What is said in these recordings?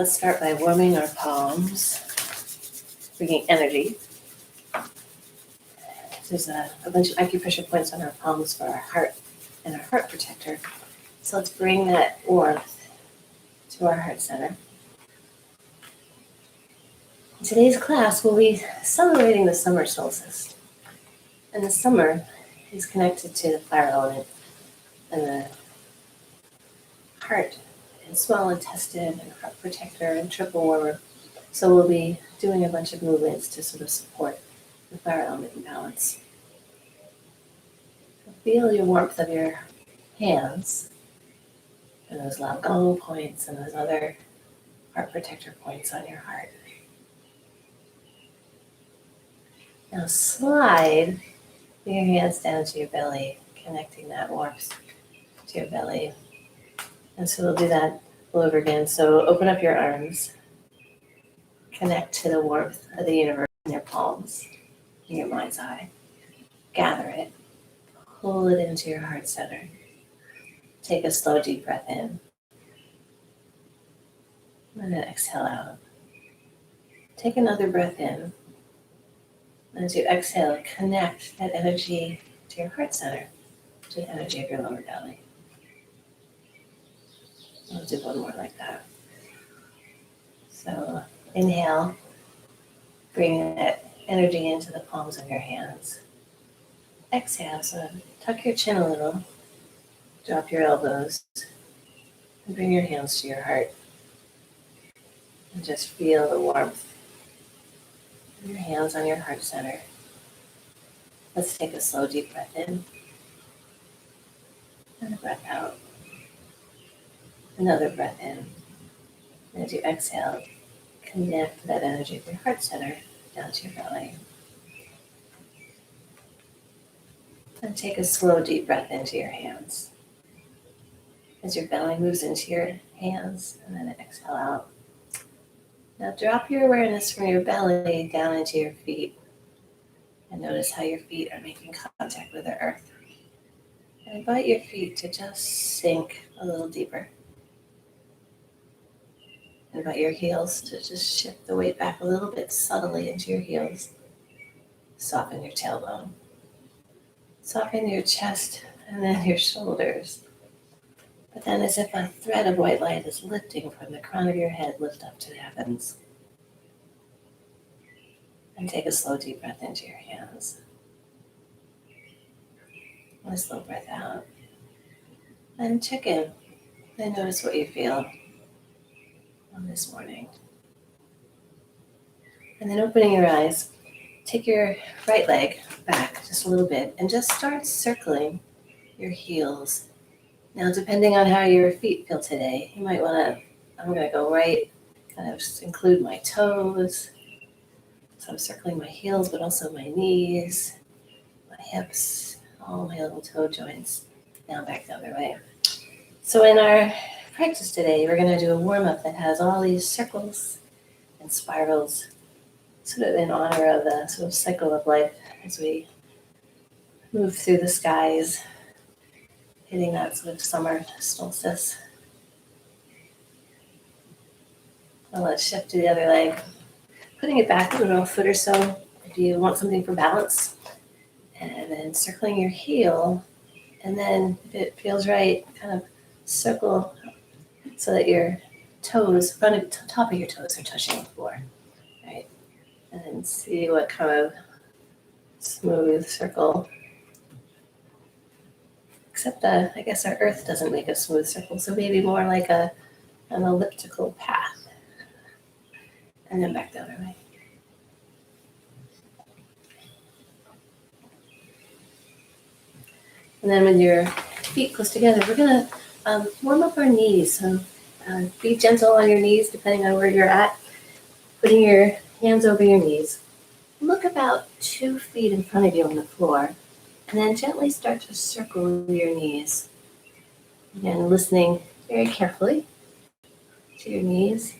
Let's start by warming our palms, bringing energy. There's a bunch of acupressure points on our palms for our heart and our heart protector. So let's bring that warmth to our heart center. In today's class, we'll be celebrating the summer solstice. And the summer is connected to the fire element and the heart and small intestine and heart protector and triple warmer. So we'll be doing a bunch of movements to sort of support the fire element in balance. Feel your warmth of your hands and those Lao points and those other heart protector points on your heart. Now slide your hands down to your belly, connecting that warmth to your belly. And so we'll do that all over again. So open up your arms, connect to the warmth of the universe in your palms, in your mind's eye. Gather it, pull it into your heart center. Take a slow, deep breath in. And then exhale out. Take another breath in. And as you exhale, connect that energy to your heart center, to the energy of your lower belly. We'll do one more like that. So inhale, bring that energy into the palms of your hands. Exhale, so tuck your chin a little, drop your elbows, and bring your hands to your heart. And just feel the warmth of your hands on your heart center. Let's take a slow, deep breath in. And a breath out. Another breath in. And as you exhale, connect that energy of your heart center down to your belly. And take a slow, deep breath into your hands. As your belly moves into your hands, and then exhale out. Now drop your awareness from your belly down into your feet. And notice how your feet are making contact with the earth. And invite your feet to just sink a little deeper. Invite your heels to just shift the weight back a little bit subtly into your heels. Soften your tailbone. Soften your chest and then your shoulders. But then as if a thread of white light is lifting from the crown of your head, lift up to the heavens. And take a slow, deep breath into your hands. And a slow breath out. And check in. And notice what you feel on this morning. And then opening your eyes, take your right leg back just a little bit and just start circling your heels. Now, depending on how your feet feel today, you might want to, I'm going to go right, kind of include my toes. So I'm circling my heels, but also my knees, my hips, all my little toe joints. Now back the other way. So in our practice today, we're going to do a warm-up that has all these circles and spirals, sort of in honor of the sort of cycle of life as we move through the skies, hitting that sort of summer solstice. Well, let's shift to the other leg. Putting it back a foot or so if you want something for balance. And then circling your heel. And then if it feels right, kind of circle so that your toes, top of your toes are touching the floor. Right? And then see what kind of smooth circle. Except I guess our earth doesn't make a smooth circle, so maybe more like an elliptical path. And then back the other way. And then with your feet close together, we're going to warm up our knees. So be gentle on your knees depending on where you're at. Putting your hands over your knees. Look about 2 feet in front of you on the floor. And then gently start to circle your knees. Again, listening very carefully to your knees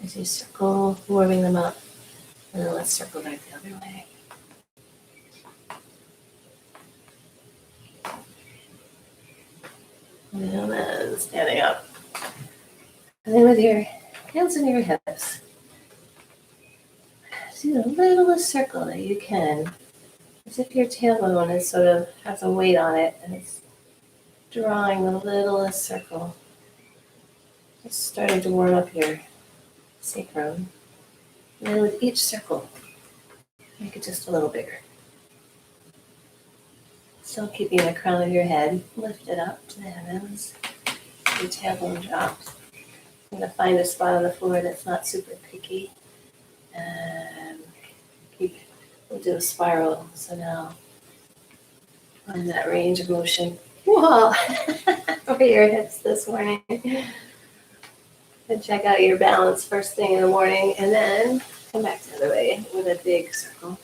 as you circle, warming them up. And then let's circle back the other way. And then standing up. And then with your hands in your hips. Do the littlest circle that you can, as if your tailbone is sort of has a weight on it and it's drawing the littlest circle. Just starting to warm up your sacrum. And then with each circle, make it just a little bigger. Still keeping the crown of your head lifted up to the heavens. Your tailbone dropped. I'm going to find a spot on the floor that's not super creaky. And we'll do a spiral. So now find that range of motion. Whoa! For your hips this morning. And check out your balance first thing in the morning, and then come back the other way with a big circle.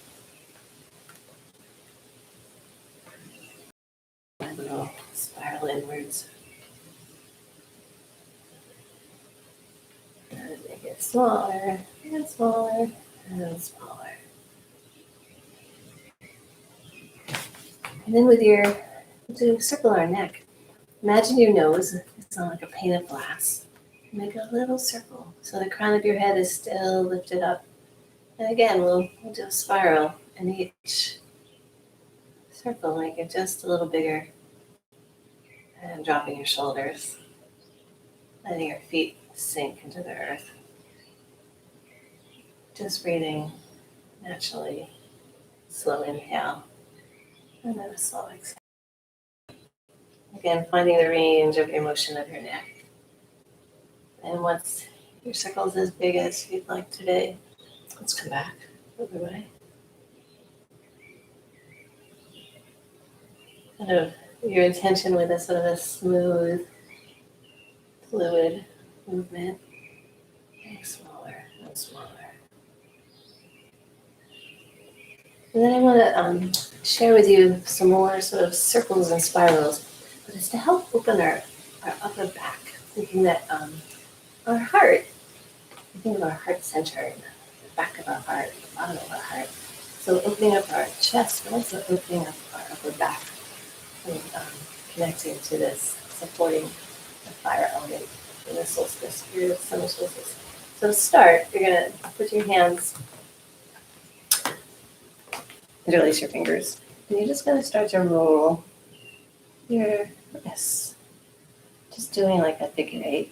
A little spiral inwards. And make it smaller, and smaller, and smaller. And then with to circle our neck, imagine your nose is on like a pane of glass. Make a little circle so the crown of your head is still lifted up. And again, we'll do a spiral, and each circle, make it just a little bigger. And dropping your shoulders, letting your feet sink into the earth. Just breathing naturally, slow inhale, and then a slow exhale. Again, finding the range of your motion of your neck. And once your circle's as big as you'd like today, let's come back the other way. Kind of your intention with a sort of a smooth, fluid movement. Make smaller and smaller. And then I want to share with you some more sort of circles and spirals, but it's to help open our upper back, thinking that our heart, we think of our heart center, the back of our heart, the bottom of our heart. So opening up our chest, but also opening up our upper back, and connecting to this, supporting the fire element in the solstice, period of summer solstice. So to start, you're going to put your hands, interlace your fingers, and you're just going to start to roll your wrists, just doing like a figure eight.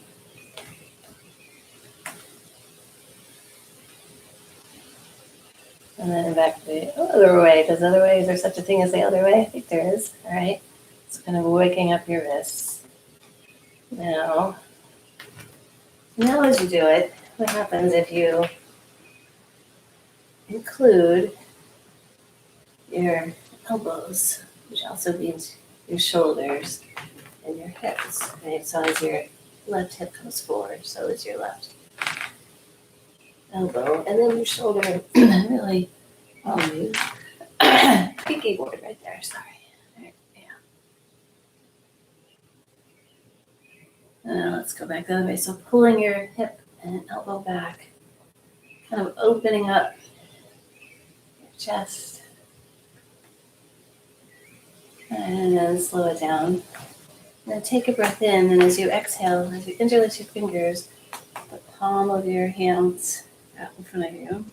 And then back the other way. Is there such a thing as the other way? I think there is. All right. It's kind of waking up your wrists. Now as you do it, what happens if you include your elbows, which also means your shoulders and your hips. Right? So as your left hip comes forward, so is your left elbow, and then your shoulder really move. Keyboard right there, sorry. Right, yeah. Let's go back the other way. So pulling your hip and elbow back, kind of opening up your chest, and then slow it down. And then take a breath in, and as you exhale, as you interlace your fingers, the palm of your hands out in front of you.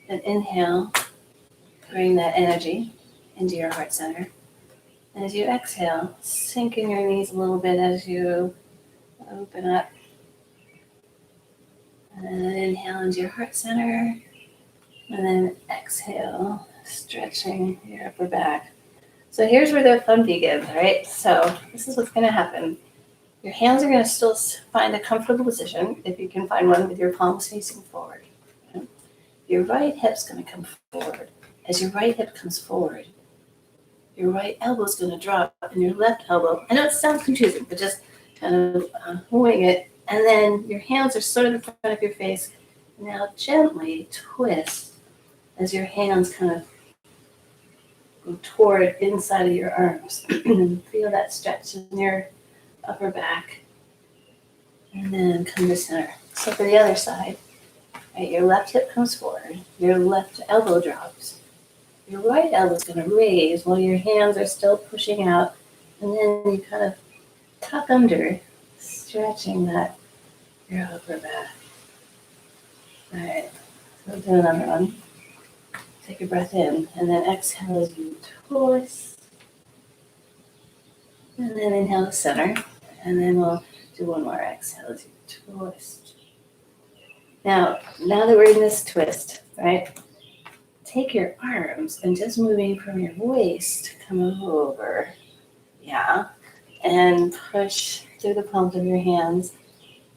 Then inhale, bring that energy into your heart center. And as you exhale, sinking your knees a little bit as you open up. And then inhale into your heart center. And then exhale, stretching your upper back. So here's where the fun begins, right? So this is what's going to happen. Your hands are going to still find a comfortable position, if you can find one with your palms facing forward. Okay? Your right hip's going to come forward. As your right hip comes forward, your right elbow's going to drop, and your left elbow, I know it sounds confusing, but just kind of wing it. And then your hands are sort of in front of your face. Now gently twist as your hands kind of go toward inside of your arms. Feel that stretch in your upper back. And then come to center. So for the other side, right, your left hip comes forward, your left elbow drops. Your right elbow is going to raise while your hands are still pushing out. And then you kind of tuck under, stretching your upper back. All right, so we'll do another one. Take a breath in, and then exhale as you twist. And then inhale to center. And then we'll do one more exhale as you twist. Now that we're in this twist, right? Take your arms and just moving from your waist, come over. Yeah. And push through the palms of your hands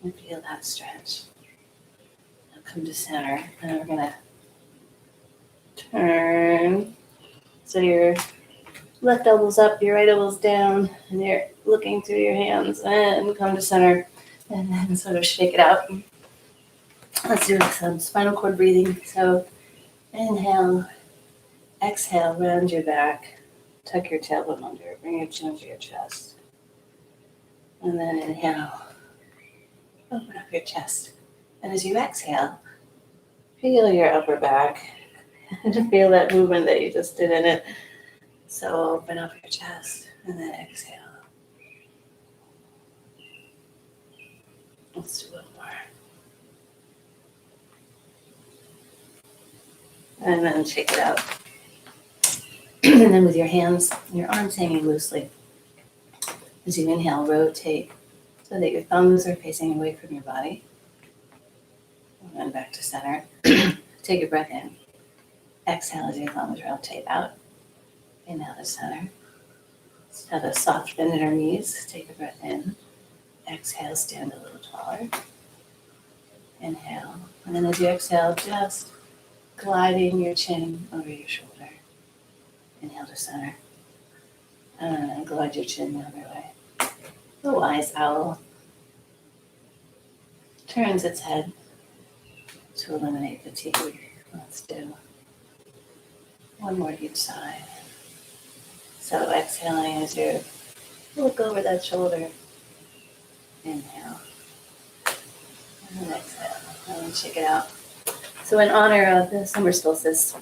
and feel that stretch. Now come to center. And we're going to turn. So your left elbow's up, your right elbow's down, and you're looking through your hands and come to center. And then sort of shake it out. Let's do some spinal cord breathing. So inhale, exhale, round your back, tuck your tailbone under, bring your chin to your chest. And then inhale, open up your chest. And as you exhale, feel your upper back and feel that movement that you just did in it. So open up your chest and then exhale. Let's do one more. And then shake it out. And then with your hands and your arms hanging loosely, as you inhale, rotate so that your thumbs are facing away from your body. And then back to center. Take a breath in. Exhale as your thumbs rotate out. Inhale to center. Let's have a soft bend in our knees. Take a breath in. Exhale, stand a little taller. Inhale. And then as you exhale, just gliding your chin over your shoulder. Inhale to center. And glide your chin the other way. The wise owl turns its head to eliminate fatigue. Let's do one more each side. So exhaling as you look over that shoulder. Inhale. And exhale. And then shake it out. So in honor of the summer solstice,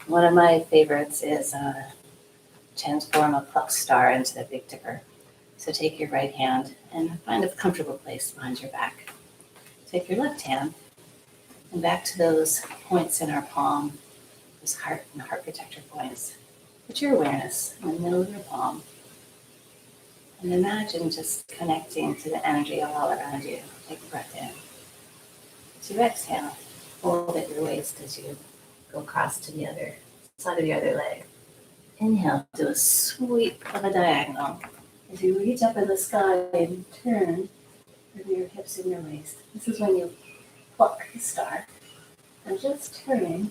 one of my favorites is transform a plucked star into the Big Dipper. So take your right hand and find a comfortable place behind your back. Take your left hand and back to those points in our palm, those heart and heart protector points. Put your awareness in the middle of your palm and imagine just connecting to the energy all around you. Take a breath in. As you exhale, hold at your waist as you go across to the other side of the other leg. Inhale, do a sweep of a diagonal. As you reach up in the sky and turn with your hips in your waist. This is when you pluck the star. And just turning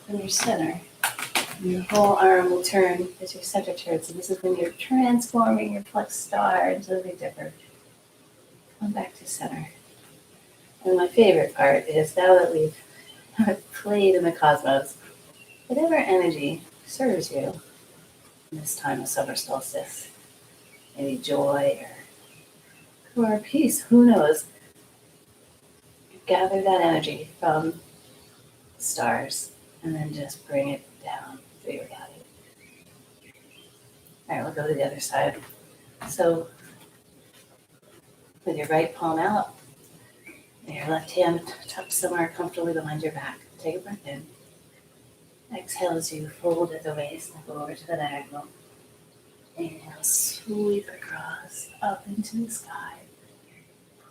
from your center. And your whole arm will turn as your center turns. And this is when you're transforming your plucked star into the Big Dipper. Come back to center. And my favorite part is now that we've played in the cosmos, whatever energy serves you in this time of summer solstice, maybe joy or peace, who knows? Gather that energy from the stars and then just bring it down through your body. All right, we'll go to the other side. So with your right palm out, and your left hand tucked somewhere comfortably behind your back. Take a breath in. Exhale as you fold at the waist and go over to the diagonal. Inhale, sweep across, up into the sky.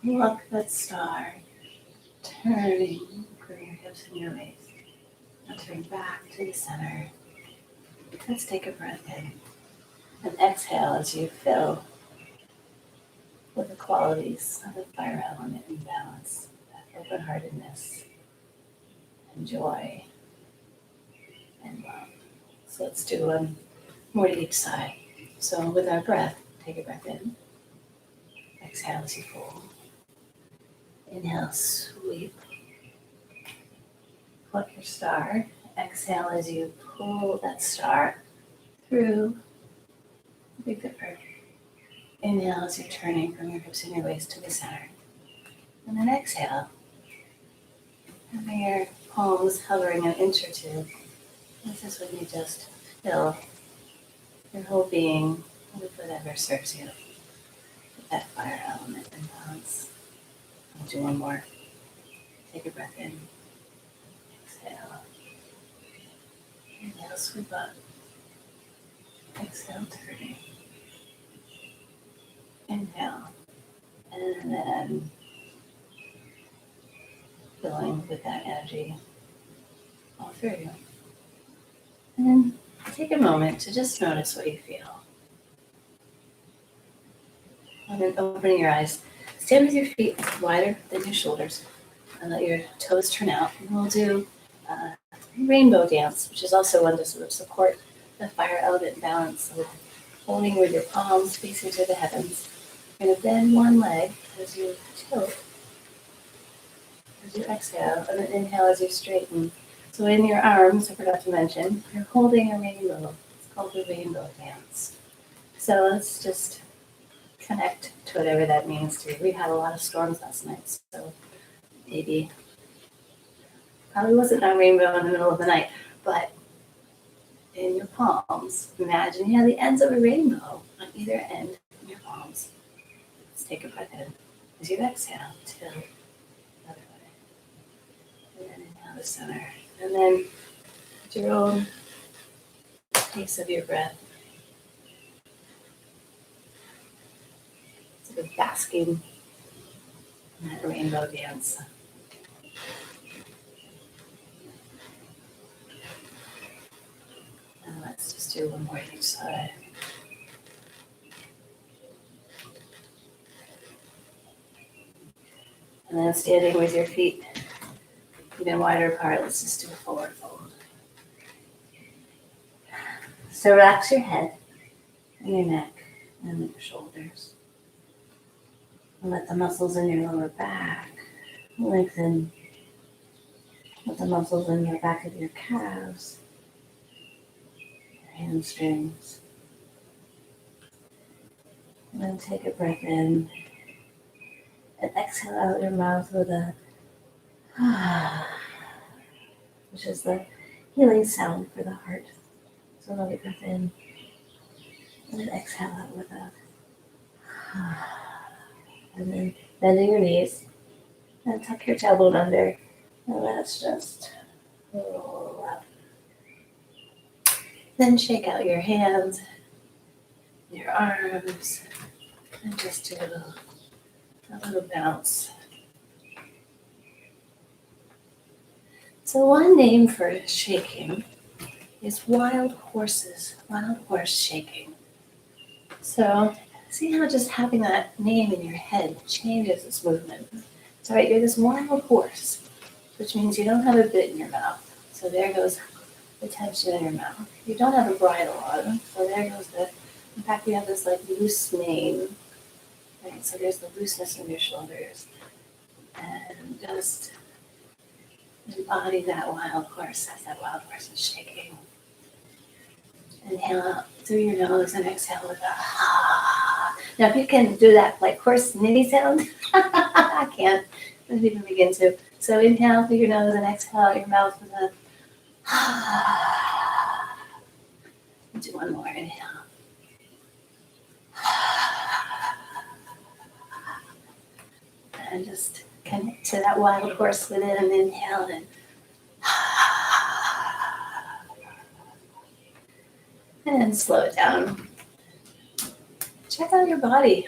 Pluck that star, turning, bring your hips and your waist. Now turn back to the center. Let's take a breath in. And exhale as you fill with the qualities of the fire element in balance, that open-heartedness and joy and love. So let's do one more to each side. So with our breath, take a breath in. Exhale as you fold. Inhale, sweep. Pluck your star. Exhale as you pull that star through the Big Dipper. Inhale as you're turning from your hips and your waist to the center. And then exhale. Having your palms hovering an inch or two. This is when you just fill your whole being with whatever serves you. With that fire element in balance. I'll do one more. Take a breath in. Exhale, sweep up. Exhale, turning. Inhale. And then filling with that energy all through you. And then take a moment to just notice what you feel. And then opening your eyes. Stand with your feet wider than your shoulders and let your toes turn out. And we'll do rainbow dance, which is also one to sort of support the fire element balance. So holding with your palms facing to the heavens. You're going to bend one leg as you tilt, as you exhale, and then inhale as you straighten. So in your arms, I forgot to mention, you're holding a rainbow. It's called the rainbow dance. So let's just connect to whatever that means to you. We had a lot of storms last night, so maybe probably wasn't a rainbow in the middle of the night, but in your palms, imagine you have the ends of a rainbow on either end of your palms. Let's take a breath in. As you exhale, tilt the other way. And then inhale the center. And then at your own pace of your breath, sort of basking in that rainbow dance. And let's just do one more on each side. And then standing with your feet even wider apart, let's just do a forward fold. So relax your head and your neck and your shoulders. And let the muscles in your lower back lengthen. Let the muscles in your back of your calves, your hamstrings. And then take a breath in and exhale out your mouth with a which is the healing sound for the heart. So another breath in and then exhale out with a and then bending your knees and tuck your tailbone under and let's just roll up. Then shake out your hands, your arms, and just do a little bounce. So one name for shaking is wild horse shaking. So see how just having that name in your head changes this movement. So right, you're this wild horse, which means you don't have a bit in your mouth. So there goes the tension in your mouth. You don't have a bridle on, so there goes in fact, you have this like loose mane. Right, so there's the looseness in your shoulders. And just embody that wild horse as that wild horse is shaking. Inhale out through your nose and exhale with a ha. Now, if you can do that like horse nitty sound, I can't. Let's even begin to. So inhale through your nose and exhale out your mouth with a ha. Do one more. Inhale. And just connect to that wild horse within and inhale and slow it down. Check out your body.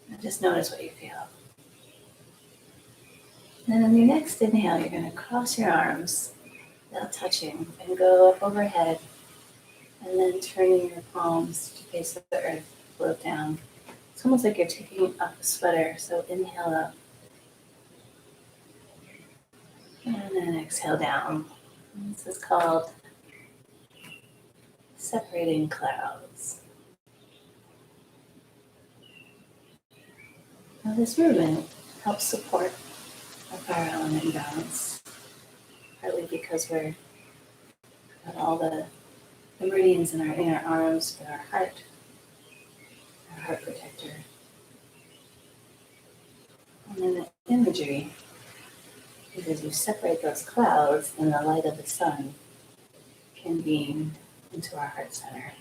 And just notice what you feel. And on your next inhale, you're going to cross your arms without touching and go up overhead. And then turning your palms to face the earth, float down. It's almost like you're taking up a sweater. So inhale up. And then exhale down. And this is called separating clouds. Now this movement helps support our fire element balance, partly because we're got all the meridians in our arms for our heart protector. And then the imagery is as you separate those clouds, and the light of the sun can beam into our heart center.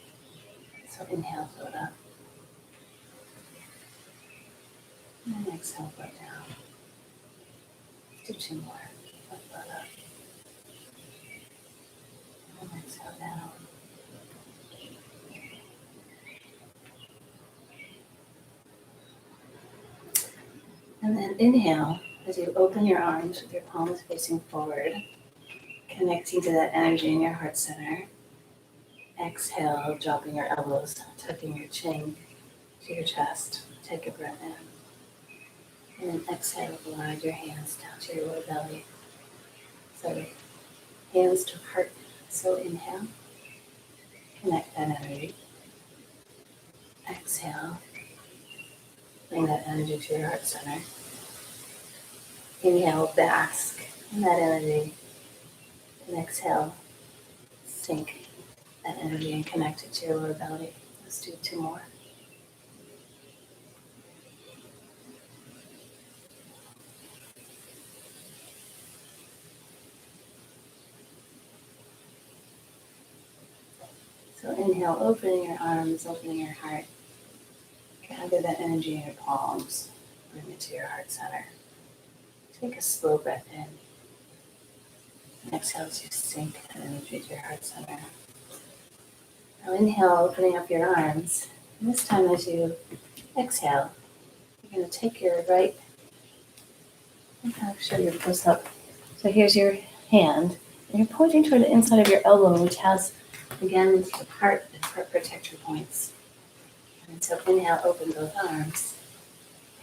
So inhale, float up. And exhale, float down. Do two more. Float up. exhale down. And then inhale as you open your arms with your palms facing forward, connecting to that energy in your heart center. Exhale, dropping your elbows, tucking your chin to your chest. Take a breath in. And then exhale, glide your hands down to your lower belly. So hands to heart. So inhale, connect that energy. Exhale, bring that energy to your heart center. Inhale, bask in that energy. And exhale, sink that energy and connect it to your lower belly. Let's do 2 more. So inhale, opening your arms, opening your heart. Gather that energy in your palms. Bring it to your heart center. Take a slow breath in. And exhale as you sink that energy to your heart center. Now inhale, opening up your arms. And this time as you exhale, you're going to take your right, I'll show you close up. So here's your hand, and you're pointing toward the inside of your elbow, which has, again, the heart and heart protector points. And so inhale, open both arms.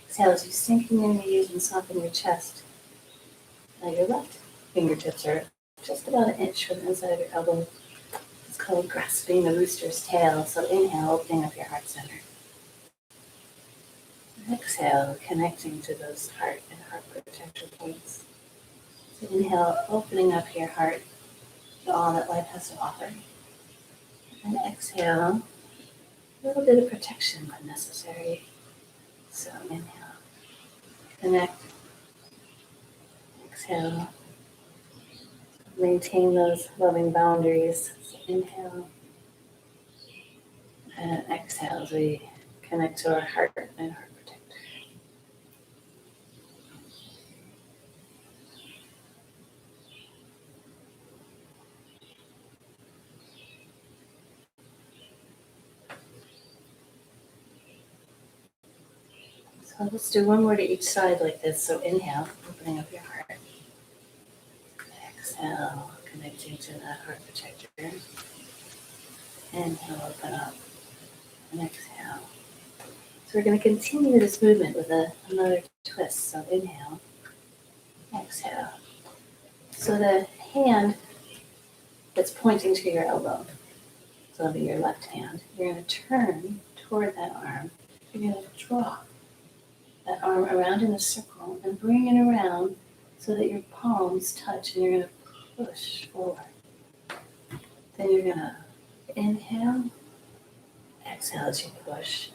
Exhale as you sink in your knees and soften your chest. Now your left fingertips are just about an inch from the inside of your elbow. It's called grasping the rooster's tail. So inhale, opening up your heart center. And exhale, connecting to those heart and heart protector points. So inhale, opening up your heart to all that life has to offer. And exhale, a little bit of protection when necessary. So inhale, connect. Exhale, maintain those loving boundaries. So inhale, and exhale as we connect to our heart and heart protector. So let's do 1 more to each side like this. So inhale, opening up your heart. Exhale, connecting to that heart protector. Inhale, open up, and exhale. So we're going to continue this movement with another twist. So inhale, exhale. So the hand that's pointing to your elbow, so it'll be your left hand, you're going to turn toward that arm. You're going to draw that arm around in a circle and bring it around so that your palms touch, and you're going to push forward. Then you're going to inhale, exhale as you push.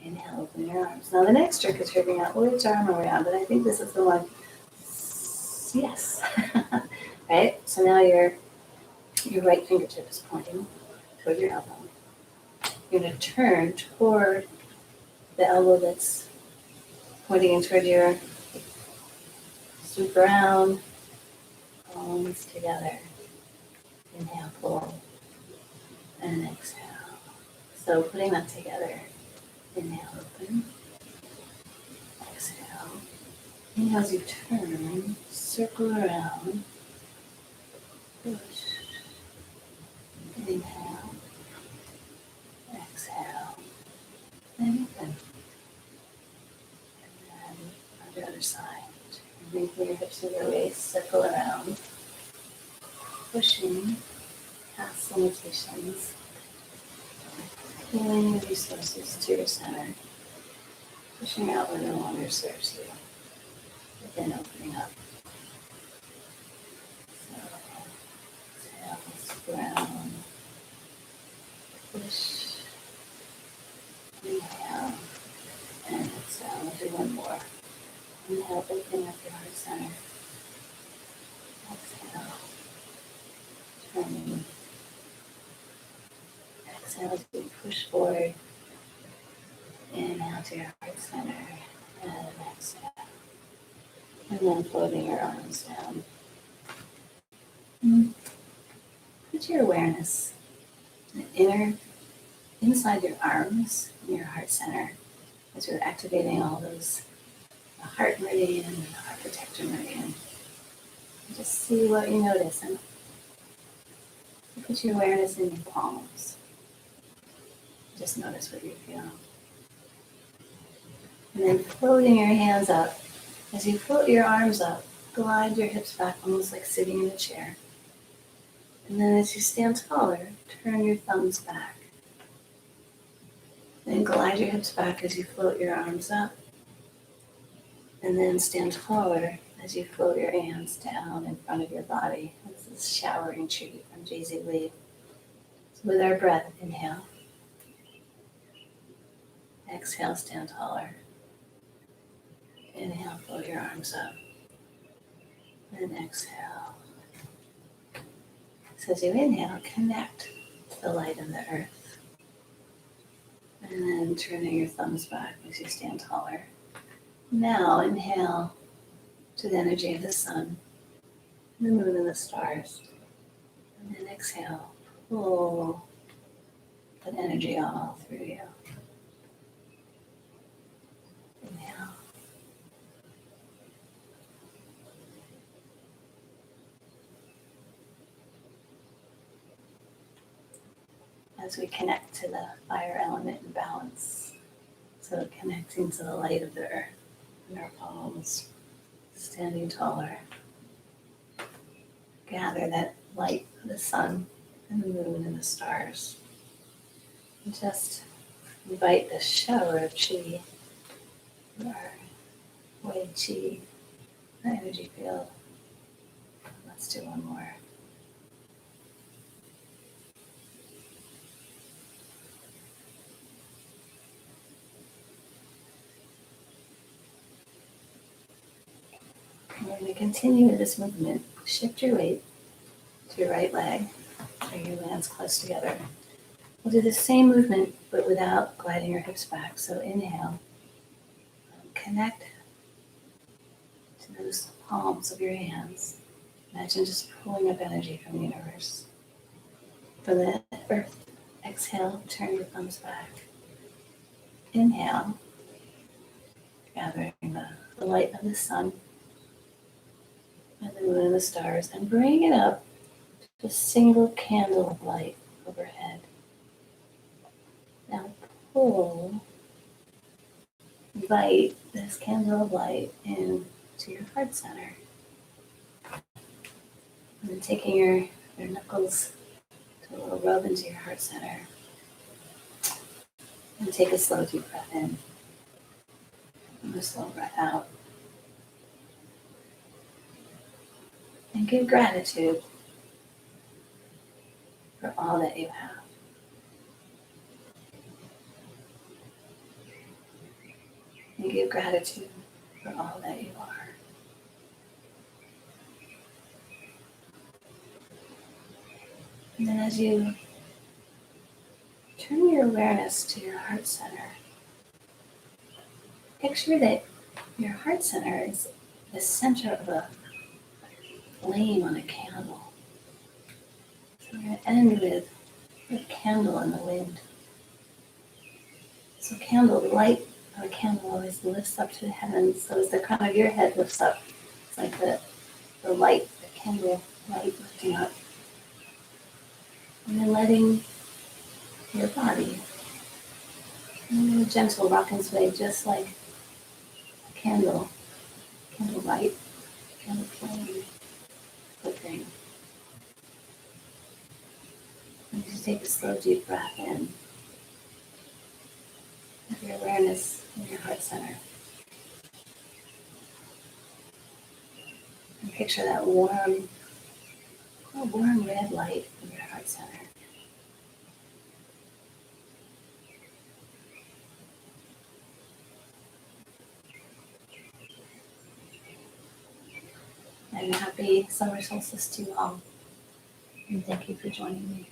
Inhale, open your arms. Now the next trick is figuring out which arm around, and I think this is the one. Yes. Right? So now your right fingertip is pointing toward your elbow. You're going to turn toward the elbow that's pointing in toward your swoop around, palms together. Inhale, pull, and exhale. So putting that together. Inhale, open. Exhale. Inhale as you turn, circle around, push. Inhale, exhale, and open. And then on the other side, bring your hips to your waist, circle around, pushing past limitations, healing the resources to your center, pushing out what no longer serves you, but then opening up. So exhale, ground, push, inhale, and exhale. We'll do 1 more. Inhale, opening up your heart center. Exhale, turning. Exhale as we push forward. Inhale to your heart center, and exhale. And then floating your arms down. put your awareness inside your arms in your heart center as you're activating all those, the heart meridian and the heart protector meridian. And just see what you notice, and put your awareness in your palms. Just notice what you feel. And then floating your hands up. As you float your arms up, glide your hips back almost like sitting in a chair. And then as you stand taller, turn your thumbs back. Then glide your hips back as you float your arms up. And then stand taller as you float your hands down in front of your body. This is showering tree from Jay-Z Lee. So with our breath, inhale. Exhale, stand taller. Inhale, float your arms up. And exhale. So as you inhale, connect to the light of the earth. And then turning your thumbs back as you stand taller. Now inhale to the energy of the sun, the moon, and the stars. And then exhale, pull that energy all through you. Inhale. As we connect to the fire element in balance, so connecting to the light of the earth in our palms, standing taller. Gather that light of the sun and the moon and the stars. And just invite the shower of chi, our Wei Chi, the energy field. Let's do one more. And we're going to continue with this movement. Shift your weight to your right leg, so your hands close together. We'll do the same movement, but without gliding your hips back. So inhale, connect to those palms of your hands. Imagine just pulling up energy from the universe. For the earth, exhale, turn your thumbs back. Inhale, gathering the light of the sun and the moon and the stars, and bring it up to a single candle of light overhead. Now pull, invite this candle of light into your heart center. And then taking your knuckles to a little rub into your heart center. And take a slow deep breath in. And a slow breath out. And give gratitude for all that you have. And give gratitude for all that you are. And then as you turn your awareness to your heart center, picture that your heart center is the center of a flame on a candle. So we're going to end with a candle in the wind. So the light of a candle always lifts up to the heavens. So as the crown of your head lifts up, it's like the light, the candle light lifting up. And then letting your body in a gentle rock and sway, just like a candle light, candle flame flickering. And just take a slow, deep breath in with your awareness in your heart center. And picture that warm red light in your heart center. And happy summer solstice to you all. And thank you for joining me.